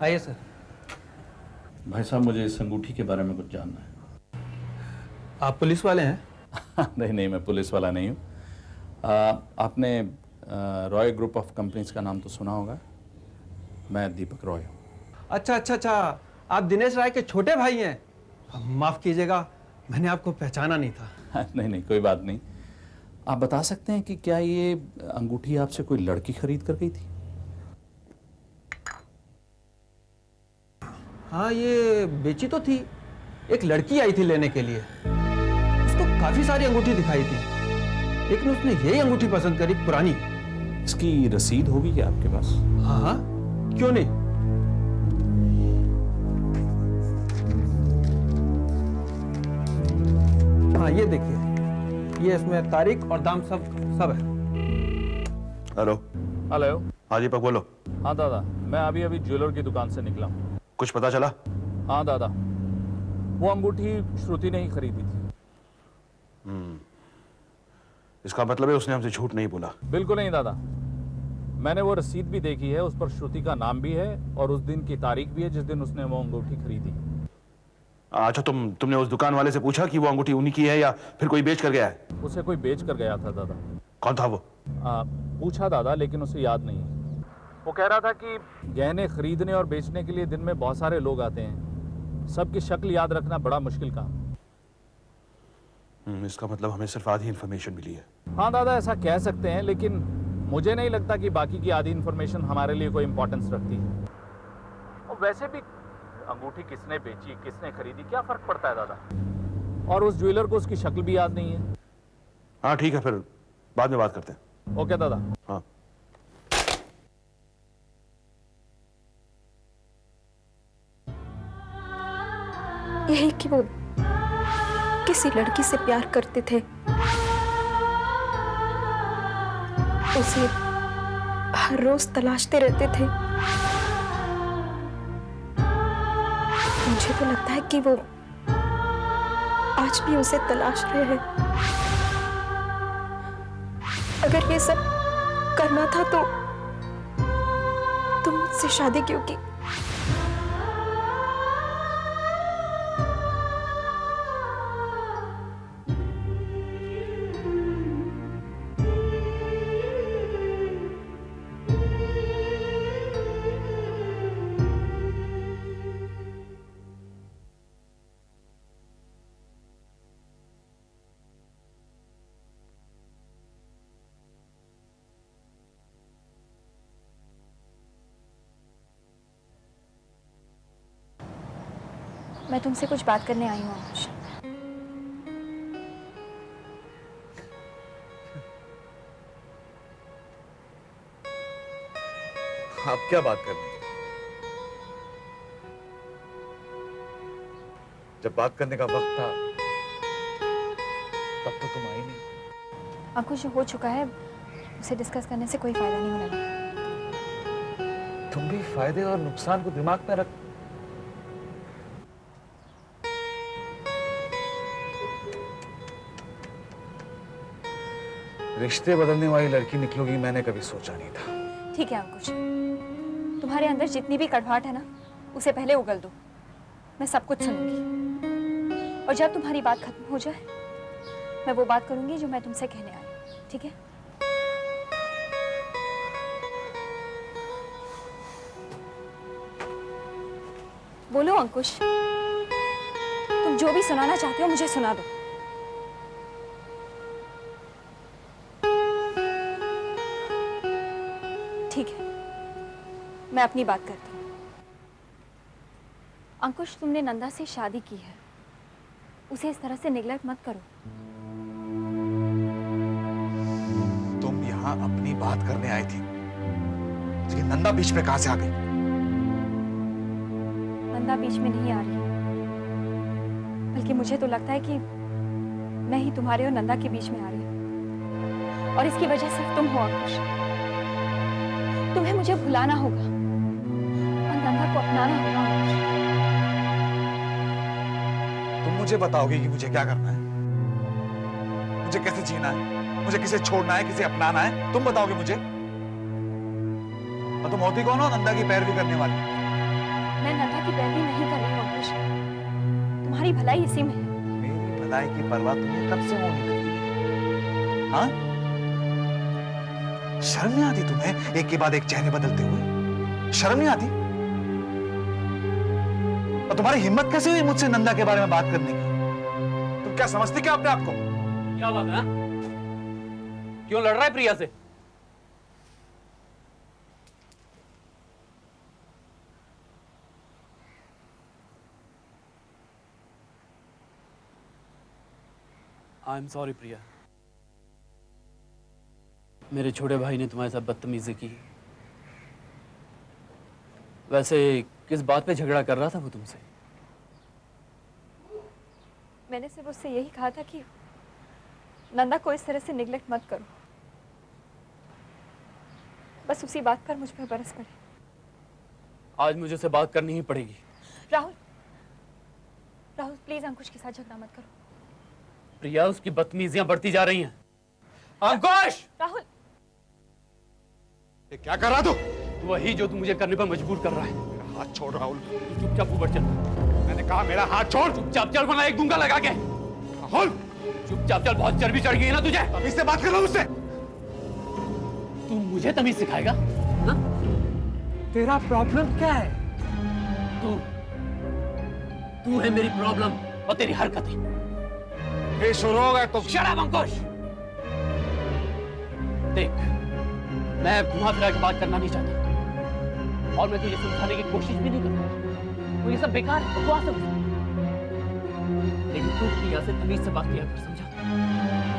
आइए सर। भाई साहब, मुझे इस अंगूठी के बारे में कुछ जानना है। आप पुलिस वाले हैं? नहीं नहीं, मैं पुलिस वाला नहीं हूँ। आपने रॉय ग्रुप ऑफ कंपनीज का नाम तो सुना होगा। मैं दीपक रॉय हूँ। अच्छा अच्छा अच्छा, आप दिनेश राय के छोटे भाई हैं। माफ कीजिएगा, मैंने आपको पहचाना नहीं था। नहीं नहीं, कोई बात नहीं। आप बता सकते हैं कि क्या ये अंगूठी आपसे कोई लड़की खरीद कर गई थी? हाँ, ये बेची तो थी। एक लड़की आई थी लेने के लिए। उसको काफी सारी अंगूठी दिखाई थी, लेकिन उसने यही अंगूठी पसंद करी, पुरानी। इसकी रसीद होगी क्या आपके पास? हाँ हाँ, क्यों नहीं। हाँ, ये देखिए, ये इसमें तारीख और दाम सब है। हेलो। हेलो। हाँ दीपक बोलो। हाँ दादा, मैं अभी अभी ज्वेलर की दुकान से निकला हूँ। कुछ पता चला? हाँ दादा, वो अंगूठी श्रुति ने ही खरीदी थी। इसका मतलब है उसने हमसे झूठ नहीं बोला। बिल्कुल नहीं दादा, मैंने वो रसीद भी देखी है, उस पर श्रुति का नाम भी है और उस दिन की तारीख भी है जिस दिन उसने वो अंगूठी खरीदी। अच्छा, तुमने उस दुकान वाले से पूछा कि वो अंगूठी उन्हीं की है या फिर कोई बेच कर गया है? उसे कोई बेच कर गया था दादा। कौन था वो? पूछा दादा, लेकिन उसे याद नहीं है। वो कह रहा था कि गहने खरीदने और बेचने के लिए दिन में बहुत सारे लोग आते हैं, सबकी शक्ल याद रखना बड़ा मुश्किल काम। इसका मतलब हमें सिर्फ आधी इंफॉर्मेशन मिली है। हाँ दादा, ऐसा कह सकते हैं, लेकिन मुझे नहीं लगता कि बाकी की आधी इंफॉर्मेशन हमारे लिए कोई इंपॉर्टेंस रखती है। और वैसे भी अंगूठी किसने बेची, किसने खरीदी, क्या फर्क पड़ता है दादा। और उस ज्वेलर को उसकी शक्ल भी याद नहीं है। हाँ ठीक है, फिर बाद में बात करते हैं। ओके दादा। हाँ। यही कि वो किसी लड़की से प्यार करते थे, उसे हर रोज तलाशते रहते थे। मुझे तो लगता है कि वो आज भी उसे तलाश रहे हैं। अगर ये सब करना था तो तुम मुझसे शादी क्यों की? मैं तुमसे कुछ बात करने आई हूँ अंकुश। आप क्या बात करनी? जब बात करने का वक्त था तब तो तुम आई नहीं। अंकुश, जो हो चुका है उसे डिस्कस करने से कोई फायदा नहीं होने वाला। तुम भी फायदे और नुकसान को दिमाग में रख। रिश्ते बदलने वाली लड़की निकलोगी, मैंने कभी सोचा नहीं था। ठीक है अंकुश, तुम्हारे अंदर जितनी भी कड़वाहट है ना, उसे पहले उगल दो। मैं सब कुछ सुनूंगी और जब तुम्हारी बात खत्म हो जाए मैं वो बात करूंगी जो मैं तुमसे कहने आई। ठीक है? बोलो अंकुश, तुम जो भी सुनाना चाहते हो मुझे सुना दो। ठीक है, मैं अपनी बात करती हूँ। अंकुश, तुमने नंदा से शादी की है, उसे इस तरह से निगलेक्ट मत करो। तुम यहाँ अपनी बात करने आई थी, लेकिन नंदा बीच में कहां से आ गई? नंदा बीच में नहीं आ रही, बल्कि मुझे तो लगता है कि मैं ही तुम्हारे और नंदा के बीच में आ रही हूँ, और इसकी वजह सिर्फ तुम हो अंकुश। तुम्हें मुझे भुलाना होगा और नंदा को अपनाना होगा अंकुश। तुम मुझे बताओगे कि मुझे क्या करना है, मुझे कैसे जीना है, मुझे किसे छोड़ना है, किसे अपनाना है, तुम बताओगे मुझे। और तुम होती कौन हो नंदा की पैरवी करने वाली? मैं नंदा की पैरवी नहीं कर रही हूँ अंकुश। तुम्हारी भलाई इसी में है। मेरी भलाई की परवाह तुम्हें कब से होने लगी? हाँ? शर्म नहीं आती तुम्हें एक के बाद एक चेहरे बदलते हुए? शर्म नहीं आती? और तुम्हारी हिम्मत कैसे हुई मुझसे नंदा के बारे में बात करने की? तुम क्या समझते क्या अपने आप को? क्या बात है? क्यों लड़ रहा है प्रिया से? आई एम सॉरी प्रिया, मेरे छोटे भाई ने तुम्हारे साथ बदतमीजी की। वैसे किस बात पे झगड़ा कर रहा था वो तुमसे? मैंने सिर्फ उससे यही कहा था कि नंदा को इस तरह से निगलेक्ट मत करो। बस उसी बात पर मुझ पर बरस पड़े। आज मुझे उससे बात करनी ही पड़ेगी। राहुल, राहुल प्लीज अंकुश के साथ झगड़ा मत करो। प्रिया, उसकी बदतमीजियां बढ़ती जा रही हैं। अंकुश! राहुल, ये क्या कर रहा तू? वही जो तू मुझे करने पर मजबूर कर रहा है। मेरा हाथ छोड़ राहुल। तू चुपचाप ऊपर चल। मैंने कहा मेरा हाथ छोड़। चुपचाप चल वरना एक दूंगा लगा के। राहुल, चुपचाप चल, बहुत चर्बी चढ़ गई है ना तुझे। तमीज से बात कर रहा हूं उससे। तू मुझे तमीज सिखाएगा? हाँ? तेरा प्रॉब्लम क्या है? तू है मेरी प्रॉब्लम और तेरी हरकतें। ये शुरू हो गए तो शट अप अंकुश! देख, मैं घुमा फिरा के बात करना नहीं चाहता और मैं तुझे समझाने की कोशिश भी नहीं करता। तो ये सब बेकार है, बकवास है। लेकिन तू प्रिया से तमीज से बात किया कर, समझा?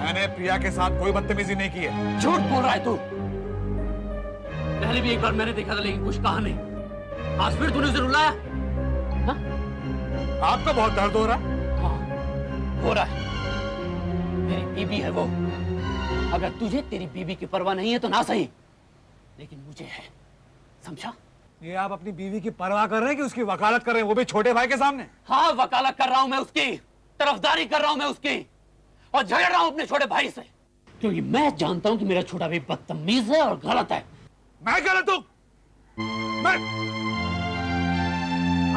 मैंने प्रिया के साथ कोई बदतमीजी नहीं की है। झूठ बोल रहा है तू। पहले भी एक बार मैंने देखा था लेकिन कुछ कहा नहीं। आज फिर तूने उसे रुलाया? हाँ? आपका बहुत दर्द हो रहा है? हाँ, हो रहा है। मेरी बीबी है वो। अगर तुझे तेरी बीबी की परवाह नहीं है तो ना सही, लेकिन मुझे है, समझा? ये आप अपनी बीवी की परवाह कर रहे हैं कि उसकी वकालत कर रहे हैं, वो भी छोटे भाई के सामने? हाँ, वकालत कर रहा हूं मैं उसकी, तरफदारी कर रहा हूं मैं उसकी, और झगड़ रहा हूं अपने छोटे भाई से, क्योंकि मैं जानता हूं कि मेरा छोटा भाई बदतमीज है और गलत है। मैं गलत हूं? मैं?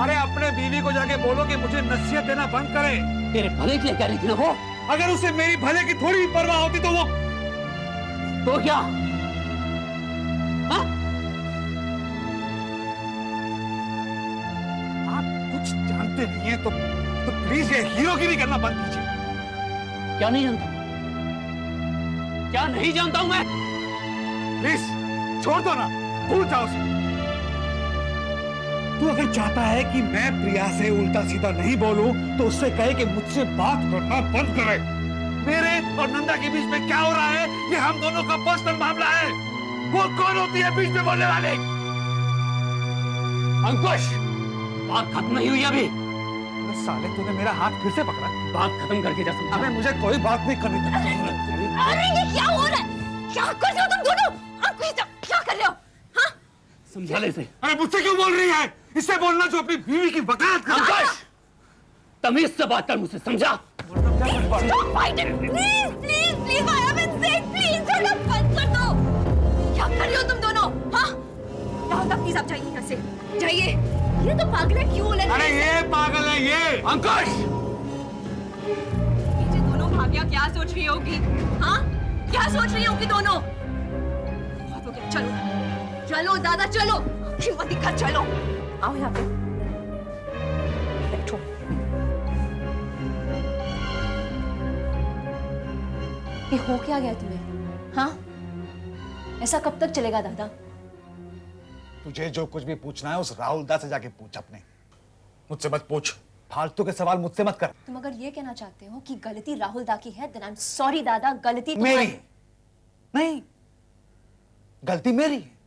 अरे अपने बीवी को जाके बोलो कि मुझे नसीहत देना बंद करे। तेरे भले के लिए कह रही थी ना वो। अगर उसे मेरी भले की थोड़ी भी परवाह होती तो वो क्या? हाँ? आप कुछ जानते नहीं है तो प्लीज ये हीरोगिरी करना बंद कीजिए। क्या नहीं जानता? क्या नहीं जानता हूं मैं? प्लीज छोड़ दो ना, भूल जाओ उसे। तू अगर चाहता है कि मैं प्रिया से उल्टा सीधा नहीं बोलूं तो उससे कहे कि मुझसे बात करना बंद करे। मेरे और नंदा के बीच में क्या हो रहा है ये हम दोनों का पर्सनल मामला है। वो कौन होती है बीच में बोलने वाले? अंकुश, बात खत्म नहीं हुई अभी। साले तूने मेरा हाथ फिर से पकड़ा। बात खत्म करके जा, समझा? अबे मुझे कोई बात नहीं करनी। अरे ये क्या हो रहा है? क्या कर रहे हो तुम दोनों? अंकुश, क्या कर रहे हो? हाँ? समझा ले इसे। अरे मुझसे क्यों बोल रही है? इससे बोलना जो अपनी बीवी की वकालत कर। अंकुश, तमीज से बात कर मुझसे, समझा? Stop fighting! Please, please, please, I am insane. Please, थोड़ा बंद कर दो। क्या कर रहे हो तुम दोनों? हाँ? राहुल, प्लीज आप जाइए यहाँ से। जाइए। ये तो पागल है, क्यों लग? अरे ये पागल है ये। अंकुश! ये दोनों भाभियाँ क्या सोच रही होगी? हाँ? क्या सोच रही होगी दोनों? बहुत हो गया, चलो, चलो दादा, चलो। मत दिखा, चलो। आओ यहाँ पे। बैठो। ये हो क्या गया तुम्हें? हाँ? ऐसा कब तक चलेगा दादा? तुझे जो कुछ भी पूछना है उस राहुल दा से जाके पूछ अपने। मुझसे मत पूछ, फालतू के सवाल मुझसे मत कर। तुम अगर ये कहना चाहते हो कि गलती राहुल दा की है, then I'm sorry दादा, गलती मेरी है। नहीं, गलती मेरी है।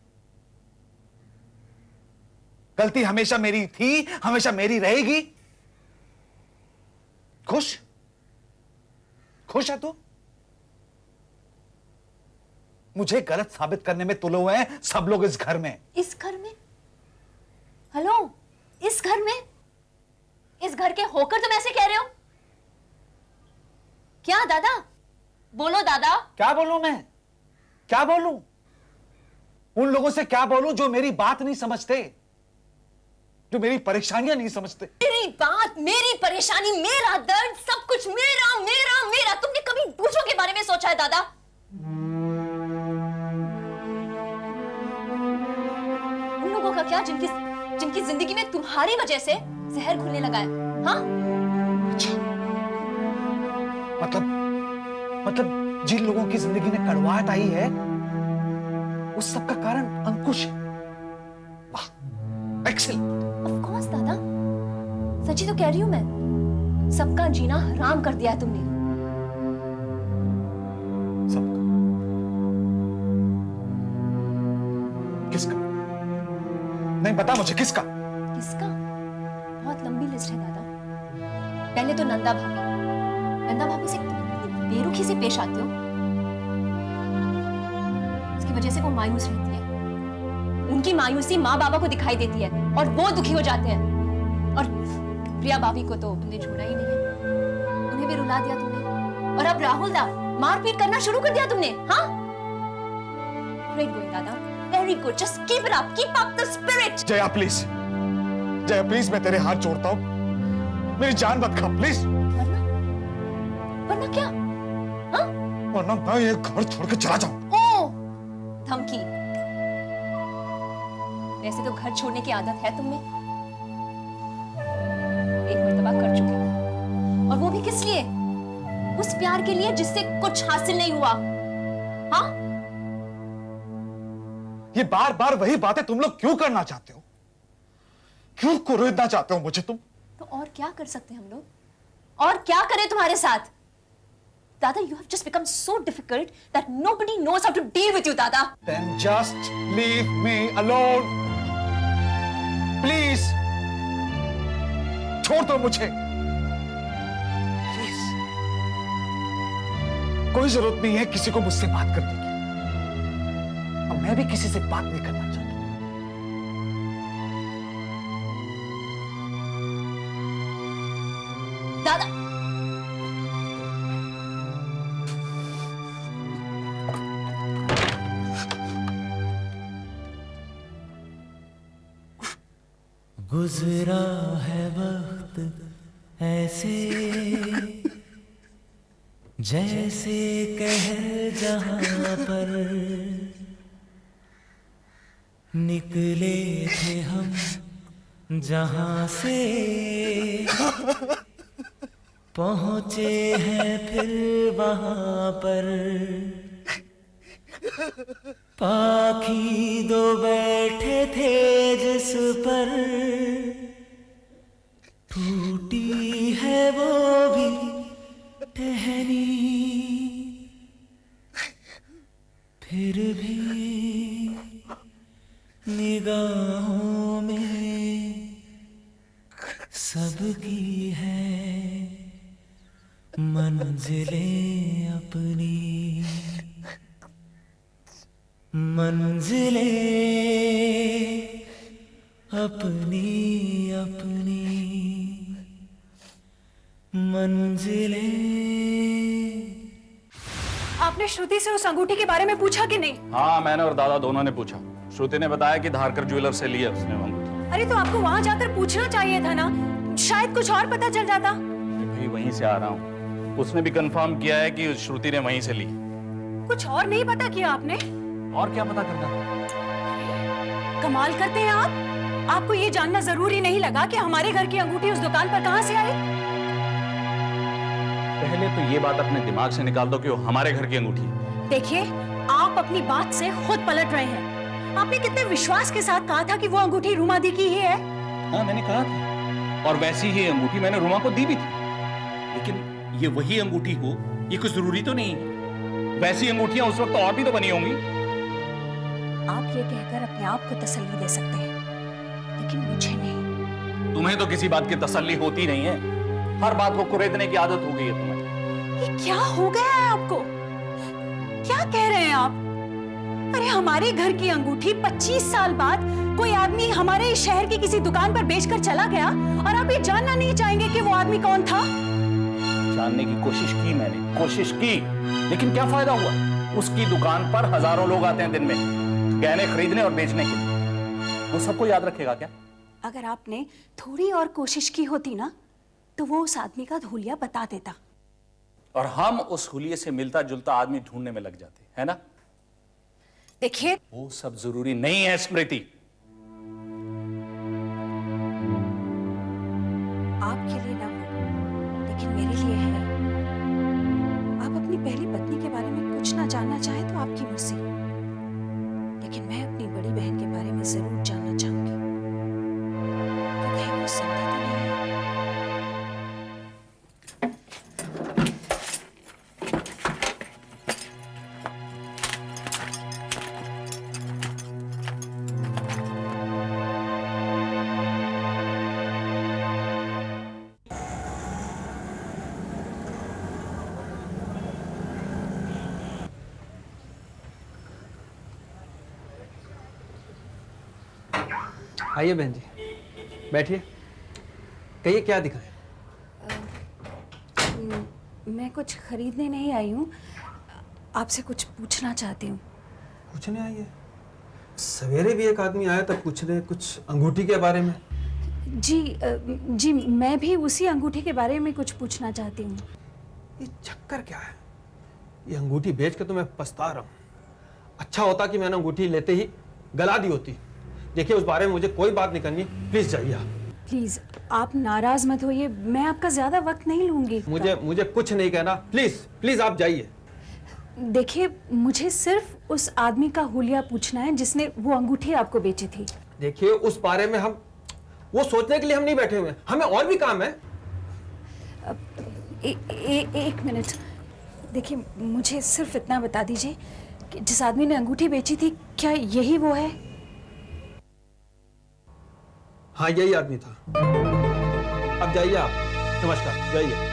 गलती हमेशा मेरी थी, हमेशा मेरी रहेगी। खुश? खुश है तू? मुझे गलत साबित करने में तुले हुए हैं सब लोग इस घर में। इस घर में? हेलो, इस घर में? इस घर के होकर तुम ऐसे कह रहे हो? क्या दादा? बोलो दादा। क्या बोलूं मैं? क्या बोलूं? उन लोगों से क्या बोलूं जो मेरी बात नहीं समझते? जो मेरी परेशानियां नहीं समझते। मेरी बात, मेरी परेशानी, मेरा दर्द, सब कुछ मेरा मेरा मेरा। तुमने कभी दूसरों के बारे में सोचा है दादा? उन लोगों का क्या जिनकी जिनकी जिंदगी में तुम्हारी वजह से जहर घुलने लगा है? हाँ? मतलब जिन लोगों की जिंदगी में कड़वाहट आई है उस सब का कारण अंकुश है। वाह, एक्सीलेंट। ऑफ कोर्स दादा, सच्ची तो कह रही हूं मैं। सबका जीना हराम कर दिया है तुमने। सबका? किसका? नहीं, बता मुझे किसका? किसका? बहुत लंबी लिस्ट है दादा। पहले तो नंदा भाभी। नंदा भाभी से बेरुखी से पेश आते हो, उसकी वजह से वो मायूस रहती है। उनकी मायूसी माँ बाबा को दिखाई देती है और वो दुखी हो जाते हैं। और प्रिया भाभी को तो तुमने छोड़ा ही नहीं है, उन्हें भी रुला दिया तुमने। और अब राहुल दा मारपीट करना शुरू कर दिया तुमने। हाँ, ग्रेट गोइंग दादा, very good. Just keep it up, keep up the spirit. Jaya please, Jaya please, मैं तेरे हाथ जोड़ता हूं, मेरी जान मत खा प्लीज। वरना क्या? हाँ? वरना मैं ये घर छोड़ के चला जाऊं। ओ, धमकी। वैसे तो घर छोड़ने की आदत है तुम में। एक मर्तबा कर चुके हो, और वो भी किस लिए? उस प्यार के लिए जिससे कुछ हासिल नहीं हुआ। हाँ? ये बार बार वही बातें तुम लोग क्यों करना चाहते हो? क्यों कुरेदना चाहते हो मुझे तुम? तो और क्या कर सकते हैं हम लोग? और क्या करें तुम्हारे साथ? दादा, you have just become so difficult that nobody knows how to deal with you, दादा. Then just leave me alone. Please. छोड़ दो मुझे. Please. कोई जरूरत नहीं है किसी को मुझसे बात करने की. और मैं भी किसी से बात नहीं करना चाहता. दादा. गुजरा है वक्त ऐसे जैसे कहर जहां पर निकले थे हम जहां से पहुंचे हैं फिर वहां पर पाखी दो बैठे थे जिस पर टूटी है वो भी टहनी फिर भी निगाहों में सबकी है मंजिलें अपनी मंजिलें अपनी अपनी मंजिलें। आपने श्रुति से उस अंगूठी के बारे में पूछा कि नहीं? हाँ, मैंने और दादा दोनों ने पूछा। श्रुति ने बताया कि धारकर ज्वेलर से लिया उसने वो अंगूठी। अरे तो आपको वहां जाकर पूछना चाहिए था ना, शायद कुछ और पता चल जाता। भाई वहीं से आ रहा हूँ, उसने भी कंफर्म किया है कि श्रुति ने वहीं से ली। कुछ और नहीं पता किया आपने? और क्या पता करना? कमाल करते हैं आप। आपको ये जानना जरूरी नहीं लगा कि हमारे घर की अंगूठी उस दुकान पर कहां से आई? पहले तो ये बात अपने दिमाग से निकाल दो कि वो हमारे घर की अंगूठी है। देखिए, आप अपनी बात से खुद पलट रहे हैं। आपने कितने विश्वास के साथ कहा था कि वो अंगूठी रुमा दी की ही है। हाँ, मैंने कहा था, और वैसी ही अंगूठी मैंने रुमा को दी भी थी। लेकिन ये वही अंगूठी हो, ये कुछ जरूरी तो नहीं है। वैसी अंगूठियां उस वक्त और भी तो बनी होंगी। आप ये कहकर अपने आप को तसल्ली दे सकते हैं, लेकिन मुझे नहीं। तुम्हें तो किसी बात की तसल्ली होती नहीं है, हर बात को कुरेदने की आदत हो गई है तुम्हें। ये क्या हो गया है आपको? क्या कह रहे हैं आप? अरे हमारे घर की अंगूठी 25 साल बाद कोई आदमी हमारे शहर की किसी दुकान पर बेचकर चला गया, और आप ये जानना नहीं चाहेंगे कि वो आदमी कौन था? जानने की कोशिश की मैंने, कोशिश की, लेकिन क्या फायदा हुआ? उसकी दुकान पर हजारों लोग आते हैं दिन में गहने खरीदने और बेचने के लिए। वो सबको याद रखेगा क्या? अगर आपने थोड़ी और कोशिश की होती ना तो वो उस आदमी का हुलिया बता देता। और हम उस हुलिये से मिलता जुलता आदमी ढूंढने में लग जाते, है ना? देखिए, वो सब जरूरी नहीं है स्मृति। आपके लिए ना हो, लेकिन मेरे लिए है। आप अपनी पहली पत्नी के बारे में कुछ ना जानना चाहे तो आपकी मर्जी, लेकिन मैं अपनी बड़ी बहन के बारे में जरूर जानना चाहूंगी कि कहीं वो जिंदा तो नहीं है। आइए बहन जी, बैठिए। कहिए क्या दिखाएं? मैं कुछ खरीदने नहीं आई हूँ, आपसे कुछ पूछना चाहती हूँ। पूछने आई है? सवेरे भी एक आदमी आया था पूछने कुछ अंगूठी के बारे में। जी, मैं भी उसी अंगूठी के बारे में कुछ पूछना चाहती हूँ। ये चक्कर क्या है? ये अंगूठी बेच के तो मैं पछता रहा हूँ। अच्छा होता कि मैंने अंगूठी लेते ही गला दी होती। देखिए, उस बारे में मुझे कोई बात नहीं करनी, प्लीज जाइए आप। प्लीज आप नाराज मत होइए, मैं आपका ज्यादा वक्त नहीं लूंगी। मुझे कुछ नहीं कहना, प्लीज प्लीज आप जाइए। देखिए, मुझे सिर्फ उस आदमी का हुलिया पूछना है जिसने वो अंगूठी आपको बेची थी। देखिए, उस बारे में हम वो सोचने के लिए हम नहीं बैठे हुए हैं, हमें और भी काम है। एक मिनट, देखिए मुझे सिर्फ इतना बता दीजिए कि जिस आदमी ने अंगूठी बेची थी, क्या यही वो है? हाँ, यही आदमी था। अब जाइए आप। नमस्कार, जाइए।